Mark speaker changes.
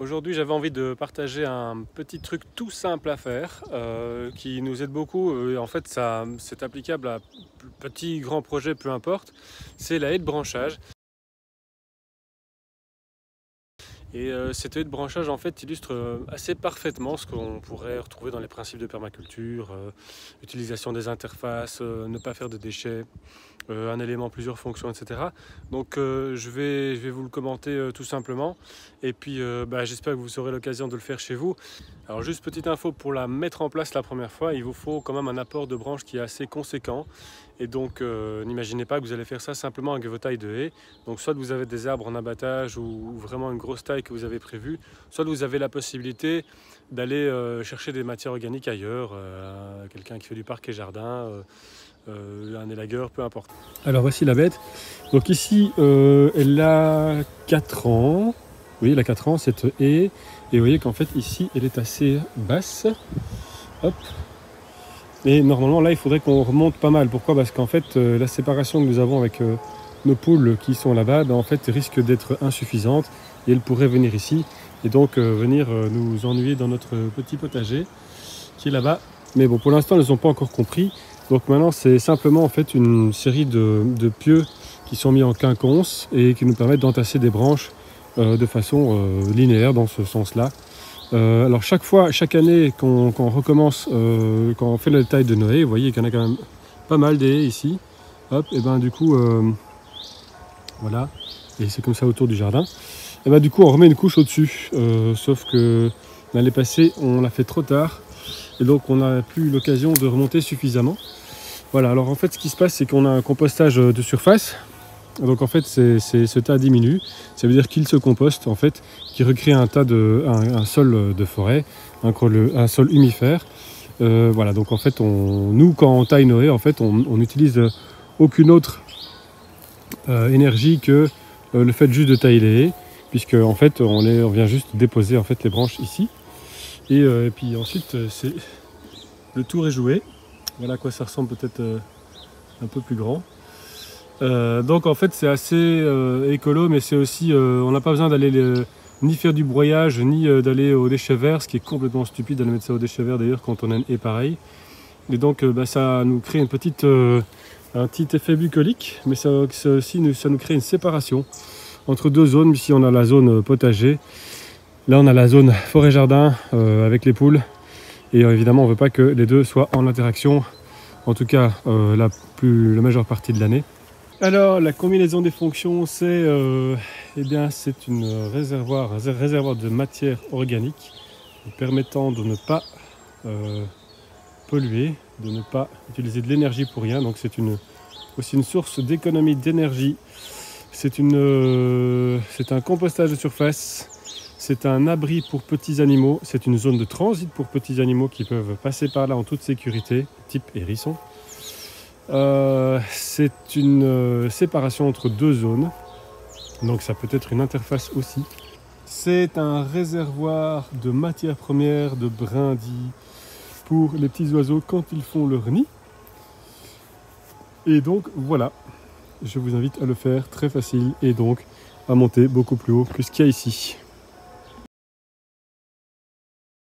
Speaker 1: Aujourd'hui, j'avais envie de partager un petit truc tout simple à faire qui nous aide beaucoup. En fait, c'est applicable à petit, grand projet, peu importe. C'est la haie de branchage. Et cette haie de branchage, en fait, illustre assez parfaitement ce qu'on pourrait retrouver dans les principes de permaculture, utilisation des interfaces, ne pas faire de déchets, un élément, plusieurs fonctions, etc. Donc je vais vous le commenter tout simplement. Et puis j'espère que vous aurez l'occasion de le faire chez vous. Alors juste petite info, pour la mettre en place la première fois, il vous faut quand même un apport de branches qui est assez conséquent. Et donc n'imaginez pas que vous allez faire ça simplement avec vos tailles de haies. Donc soit vous avez des arbres en abattage ou vraiment une grosse taille que vous avez prévue, soit vous avez la possibilité d'aller chercher des matières organiques ailleurs, quelqu'un qui fait du parc et jardin, un élagueur, peu importe. Alors voici la bête. Donc ici elle a 4 ans. Oui, elle a 4 ans cette haie. Et vous voyez qu'en fait ici elle est assez basse. Hop. Et normalement là il faudrait qu'on remonte pas mal. Pourquoi? Parce qu'en fait la séparation que nous avons avec nos poules qui sont là-bas, en fait risque d'être insuffisante et elles pourraient venir ici et donc venir nous ennuyer dans notre petit potager qui est là-bas. Mais bon, pour l'instant elles n'ont pas encore compris. Donc maintenant c'est simplement en fait une série de pieux qui sont mis en quinconce et qui nous permettent d'entasser des branches de façon linéaire dans ce sens-là. Alors chaque année qu'on recommence, quand on fait la taille de Noé, vous voyez qu'il y en a quand même pas mal des haies ici. Hop, et ben du coup, voilà, et c'est comme ça autour du jardin. Et ben du coup on remet une couche au-dessus, sauf que l'année passée on l'a fait trop tard, et donc on n'a plus eu l'occasion de remonter suffisamment. Voilà, alors en fait ce qui se passe c'est qu'on a un compostage de surface. Donc en fait ce tas diminue, ça veut dire qu'il se composte en fait, qui recrée un sol de forêt, un sol humifère. Voilà, donc en fait nous quand on taille nos haies, en fait on n'utilise aucune autre énergie que le fait juste de tailler les haies, puisque en fait on vient juste déposer en fait les branches ici, et puis ensuite le tour est joué. Voilà à quoi ça ressemble, peut-être un peu plus grand. Donc en fait c'est assez écolo, mais c'est aussi on n'a pas besoin d'aller ni faire du broyage ni d'aller au déchet vert, ce qui est complètement stupide d'aller mettre ça au déchet vert d'ailleurs quand on a une haie pareille. Et donc ça nous crée un petit effet bucolique, mais ça nous crée une séparation entre deux zones. Ici on a la zone potager, là on a la zone forêt-jardin avec les poules, et évidemment on ne veut pas que les deux soient en interaction, en tout cas la majeure partie de l'année. Alors la combinaison des fonctions, c'est c'est un réservoir de matière organique permettant de ne pas polluer, de ne pas utiliser de l'énergie pour rien. Donc c'est aussi une source d'économie d'énergie. C'est un compostage de surface, c'est un abri pour petits animaux, c'est une zone de transit pour petits animaux qui peuvent passer par là en toute sécurité, type hérisson. C'est une séparation entre deux zones, donc ça peut être une interface aussi. C'est un réservoir de matières premières, de brindilles pour les petits oiseaux quand ils font leur nid. Et donc voilà, je vous invite à le faire, très facile, et donc à monter beaucoup plus haut que ce qu'il y a ici.